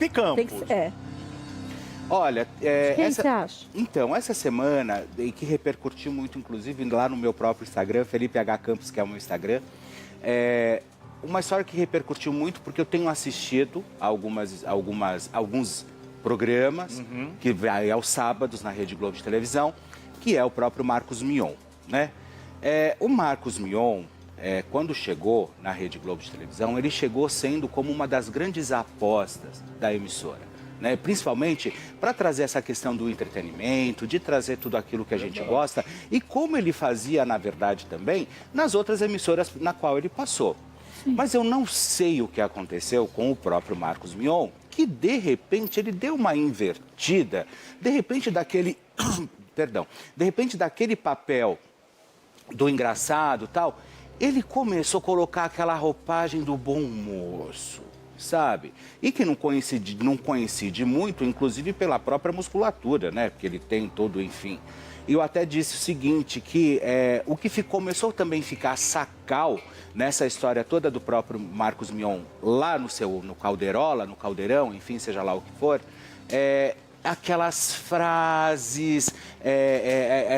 Felipe Campos. Olha, Quem você acha? Então, essa semana, e que repercutiu muito, inclusive, lá no meu próprio Instagram, Felipe H. Campos, que é o meu Instagram, uma história que repercutiu muito, porque eu tenho assistido alguns programas, que vai aos sábados na Rede Globo de televisão, que é o próprio Marcos Mion, né? O Marcos Mion, quando chegou na Rede Globo de televisão, ele chegou sendo como uma das grandes apostas da emissora. Né? Principalmente para trazer essa questão do entretenimento, de trazer tudo aquilo que a gente gosta e como ele fazia, na verdade, também nas outras emissoras na qual ele passou. Sim. Mas eu não sei o que aconteceu com o próprio Marcos Mion, que de repente ele deu uma invertida, de repente daquele, perdão, de repente daquele papel do engraçado e tal, ele começou a colocar aquela roupagem do bom moço, sabe? E que não coincide muito, inclusive pela própria musculatura, né? Porque ele tem todo, enfim. E eu até disse o seguinte, que o que começou também a ficar sacal nessa história toda do próprio Marcos Mion, lá no Calderola, no Caldeirão, enfim, seja lá o que for, aquelas frases,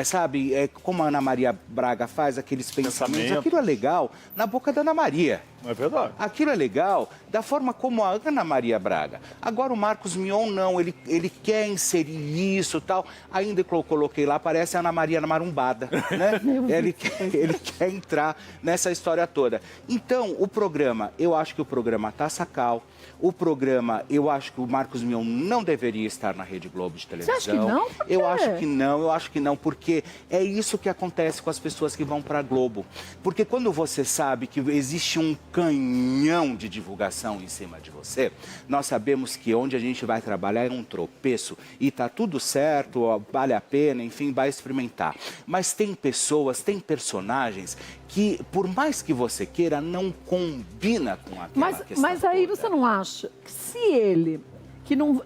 sabe, como a Ana Maria Braga faz, aqueles pensamentos, aquilo é legal na boca da Ana Maria. É verdade. Aquilo é legal da forma como a Ana Maria Braga. Agora o Marcos Mion não, ele quer inserir isso e tal. Ainda que eu coloquei lá, parece a Ana Maria na marumbada, né? ele quer entrar nessa história toda. Então, o programa, eu acho que o programa tá sacal. O programa, eu acho que o Marcos Mion não deveria estar na Rede Globo de televisão. Você acha que não? Por quê? Eu acho que não, porque é isso que acontece com as pessoas que vão para a Globo. Porque quando você sabe que existe um canhão de divulgação em cima de você, nós sabemos que onde a gente vai trabalhar é um tropeço e tá tudo certo, ó, vale a pena, enfim, vai experimentar. Mas tem pessoas, tem personagens que, por mais que você queira, não combina com aquela questão. Mas aí toda. você não acha que se ele,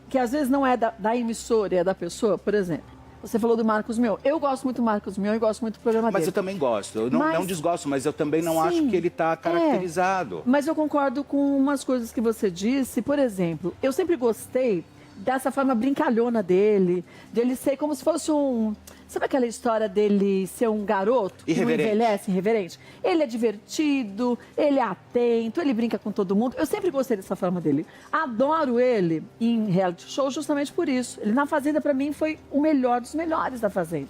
que às vezes não é da emissora, é da pessoa, por exemplo, você falou do Marcos Mion. Eu gosto muito do Marcos Mion e gosto muito do programa dele. Mas eu também gosto. Eu não desgosto, mas eu também não acho que ele está caracterizado. Mas eu concordo com umas coisas que você disse. Por exemplo, eu sempre gostei dessa forma brincalhona dele, dele ser como se fosse um... Sabe aquela história dele ser um garoto que não envelhece, irreverente? Ele é divertido, ele é atento, ele brinca com todo mundo. Eu sempre gostei dessa forma dele. Adoro ele em reality show justamente por isso. Ele na Fazenda, pra mim, foi o melhor dos melhores da Fazenda.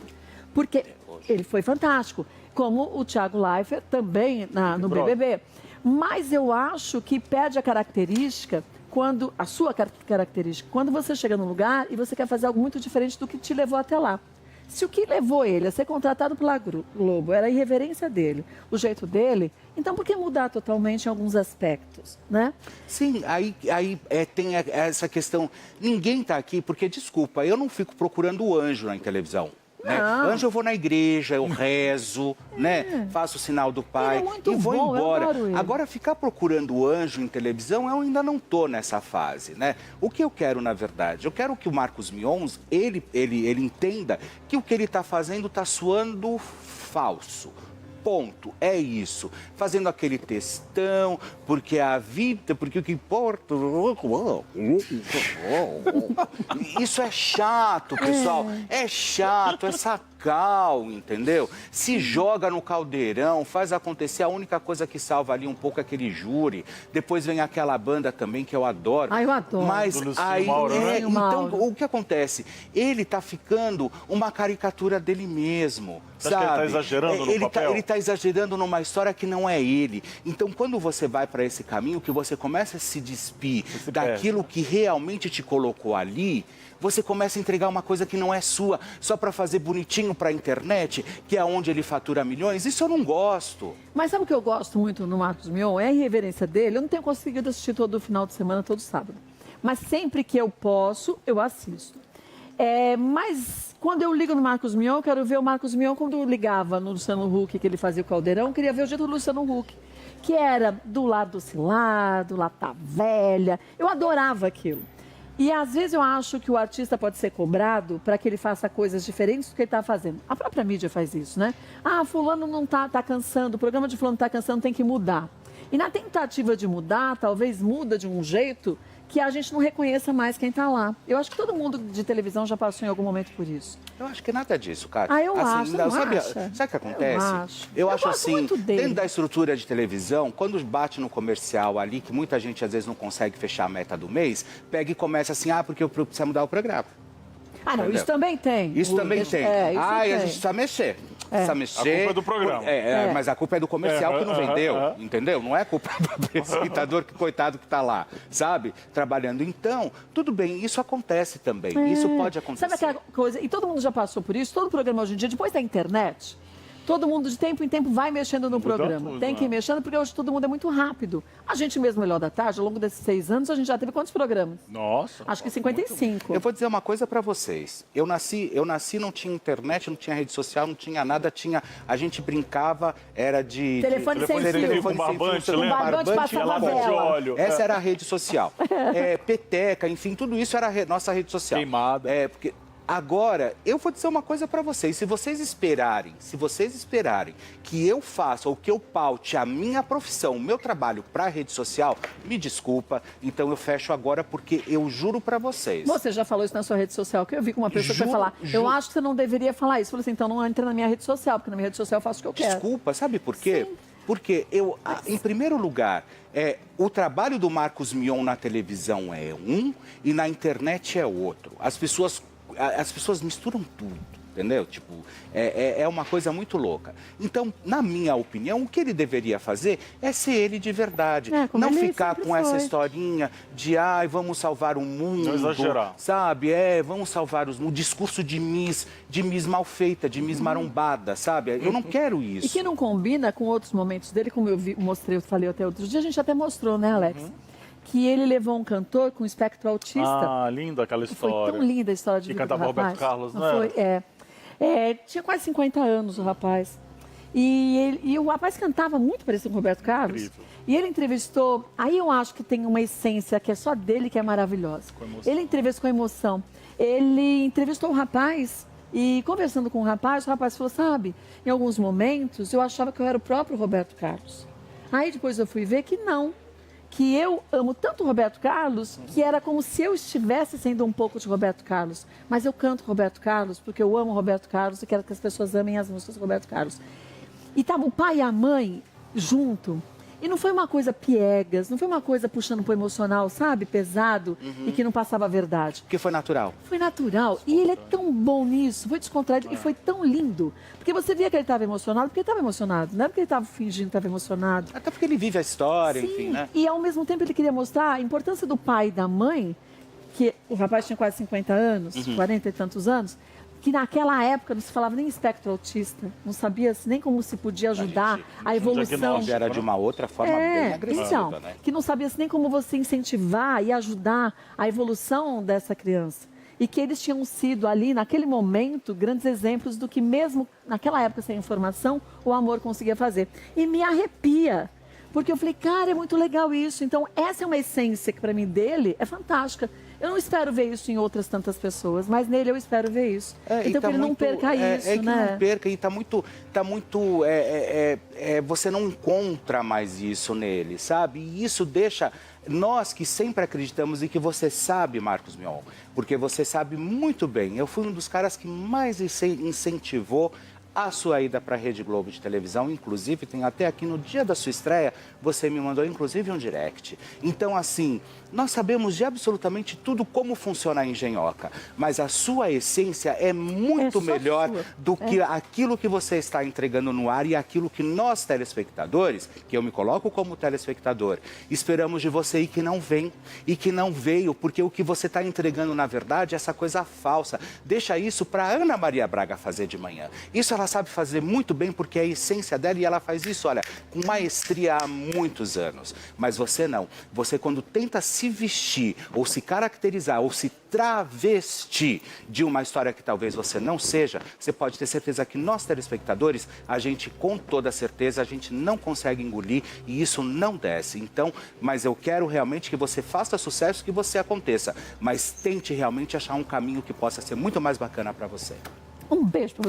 Porque ele foi fantástico. Como o Thiago Leifert também no BBB. Mas eu acho que perde a característica... a sua característica, quando você chega num lugar e você quer fazer algo muito diferente do que te levou até lá. Se o que levou ele a ser contratado pela Globo era a irreverência dele, o jeito dele, então por que mudar totalmente em alguns aspectos, né? Sim, aí tem essa questão, ninguém está aqui, porque, desculpa, eu não fico procurando o anjo na televisão. Né? Anjo, eu vou na igreja, eu rezo, né? Faço o sinal do Pai e vou embora. Agora, ficar procurando o anjo em televisão, eu ainda não estou nessa fase, né? O que eu quero, na verdade? Eu quero que o Marcos Mion, ele entenda que o que ele está fazendo está soando falso. Ponto, é isso. Fazendo aquele textão, porque a vida, porque o que importa... Isso é chato, pessoal. É chato, é sacal, entendeu? Se joga no caldeirão, faz acontecer. A única coisa que salva ali um pouco é aquele júri. Depois vem aquela banda também que eu adoro. Eu adoro. Mas aí, então, o que acontece? Ele tá ficando uma caricatura dele mesmo. Você acha que ele tá exagerando no papel? Ele tá exagerando numa história que não é ele. Então, quando você vai para esse caminho, que você começa a se despir daquilo que realmente te colocou ali, você começa a entregar uma coisa que não é sua, só para fazer bonitinho para a internet, que é onde ele fatura milhões. Isso eu não gosto. Mas sabe o que eu gosto muito no Marcos Mion? É a irreverência dele. Eu não tenho conseguido assistir todo final de semana, todo sábado. Mas sempre que eu posso, eu assisto. Mas quando eu ligo no Marcos Mion, eu quero ver o Marcos Mion quando eu ligava no Luciano Huck, que ele fazia o Caldeirão, eu queria ver o jeito do Luciano Huck, que era do lado do Cilar, do lado da velha. Eu adorava aquilo. E às vezes eu acho que o artista pode ser cobrado para que ele faça coisas diferentes do que ele está fazendo. A própria mídia faz isso, né? Fulano não tá cansando, o programa de fulano está cansando, tem que mudar. E na tentativa de mudar, talvez muda de um jeito que a gente não reconheça mais quem está lá. Eu acho que todo mundo de televisão já passou em algum momento por isso. Eu acho que nada disso, cara. Ah, eu acho, não sabe, acha? sabe o que acontece? Eu acho gosto assim, muito dele. dentro da estrutura de televisão, quando bate no comercial ali, que muita gente às vezes não consegue fechar a meta do mês, pega e começa assim, porque eu preciso mudar o programa. Ah, não, isso também tem. Isso também tem. Isso E a tem. gente precisa mexer. Precisa mexer. A culpa é do programa. Mas a culpa é do comercial que não vendeu, entendeu? Não é culpa do apresentador, que coitado que está lá, sabe? Trabalhando. Então, tudo bem, isso acontece também. Isso pode acontecer. Sabe aquela coisa, e todo mundo já passou por isso, todo programa hoje em dia, depois da internet, todo mundo de tempo em tempo vai mexendo no programa. tudo, Tem que ir mexendo, porque hoje todo mundo é muito rápido. A gente mesmo, Melhor da Tarde, ao longo desses 6 anos, a gente já teve quantos programas? Nossa. Acho que 55. Eu vou dizer uma coisa para vocês. Eu nasci, não tinha internet, não tinha rede social, não tinha nada, a gente brincava, era de... Telefone sem fio. Com barbante, Com barbante passava lava de vela. óleo. Essa era a rede social. Peteca, enfim, tudo isso era a nossa rede social. Queimada. Porque agora, eu vou dizer uma coisa para vocês. Se vocês esperarem que eu faça ou que eu paute a minha profissão, o meu trabalho para a rede social, me desculpa, então eu fecho agora, porque eu juro para vocês. Você já falou isso na sua rede social, que eu vi com uma pessoa que vai falar, eu acho que você não deveria falar isso. Eu falei assim, então não entra na minha rede social, porque na minha rede social eu faço o que eu quero. Desculpa, sabe por quê? Sim. Porque em primeiro lugar, o trabalho do Marcos Mion na televisão é um e na internet é outro. As pessoas misturam tudo, entendeu? Tipo, é uma coisa muito louca. Então, na minha opinião, o que ele deveria fazer é ser ele de verdade. Não ficar com essa historinha de, vamos salvar o mundo. Não exagerar. Sabe? Vamos salvar o discurso de Miss mal feita, de Miss marombada, sabe? Eu não quero isso. E que não combina com outros momentos dele, como eu mostrei, eu falei até outro dia, a gente até mostrou, né, Alex? Que ele levou um cantor com espectro autista. Ah, linda aquela história. Foi tão linda a história de vida do rapaz. Que cantava Roberto Carlos, não foi? Tinha quase 50 anos o rapaz. E o rapaz cantava muito parecido com o Roberto Carlos. Incrível. E ele entrevistou... Aí eu acho que tem uma essência que é só dele, que é maravilhosa. Ele entrevistou com emoção. Ele entrevistou o rapaz e, conversando com o rapaz falou, sabe, em alguns momentos eu achava que eu era o próprio Roberto Carlos. Aí depois eu fui ver que não. Que eu amo tanto o Roberto Carlos, que era como se eu estivesse sendo um pouco de Roberto Carlos. Mas eu canto Roberto Carlos porque eu amo Roberto Carlos e quero que as pessoas amem as músicas do Roberto Carlos. E tava o pai e a mãe junto. E não foi uma coisa piegas, não foi uma coisa puxando pro emocional, sabe? Pesado e que não passava a verdade. Porque foi natural. Foi natural. E ele é tão bom nisso, foi descontraído e foi tão lindo. Porque você via que ele estava emocionado, porque ele estava emocionado. Não é porque ele estava fingindo que estava emocionado. Até porque ele vive a história, Sim, enfim, né? E ao mesmo tempo ele queria mostrar a importância do pai e da mãe, que o rapaz tinha quase 50 anos, 40 e tantos anos, que naquela época não se falava nem espectro autista, não sabia nem como se podia ajudar a evolução. Era de uma outra forma bem agressiva, então, né? que não sabia nem como você incentivar e ajudar a evolução dessa criança. E que eles tinham sido ali, naquele momento, grandes exemplos do que mesmo naquela época sem informação, o amor conseguia fazer. E me arrepia, porque eu falei, cara, é muito legal isso. Então, essa é uma essência que para mim dele é fantástica. Eu não espero ver isso em outras tantas pessoas, mas nele eu espero ver isso. Então, que ele não perca isso, que né? não perca, e você não encontra mais isso nele, sabe? E isso deixa nós que sempre acreditamos e que você sabe, Marcos Mion, porque você sabe muito bem, eu fui um dos caras que mais incentivou a sua ida para a Rede Globo de televisão, inclusive, tem até aqui no dia da sua estreia, você me mandou inclusive um direct. Então, assim, nós sabemos de absolutamente tudo como funciona a Engenhoca, mas a sua essência é muito melhor do que aquilo que você está entregando no ar e aquilo que nós, telespectadores, que eu me coloco como telespectador, esperamos de você e que não vem, e que não veio, porque o que você está entregando, na verdade, é essa coisa falsa. Deixa isso para Ana Maria Braga fazer de manhã. Isso ela sabe fazer muito bem, porque é a essência dela, e ela faz isso, olha, com maestria há muitos anos. Mas você não. Você, quando tenta se vestir, ou se caracterizar, ou se travestir de uma história que talvez você não seja, você pode ter certeza que nós, telespectadores, a gente, com toda certeza, a gente não consegue engolir, e isso não desce. Então, mas eu quero realmente que você faça sucesso, que você aconteça, mas tente realmente achar um caminho que possa ser muito mais bacana para você. Um beijo para você.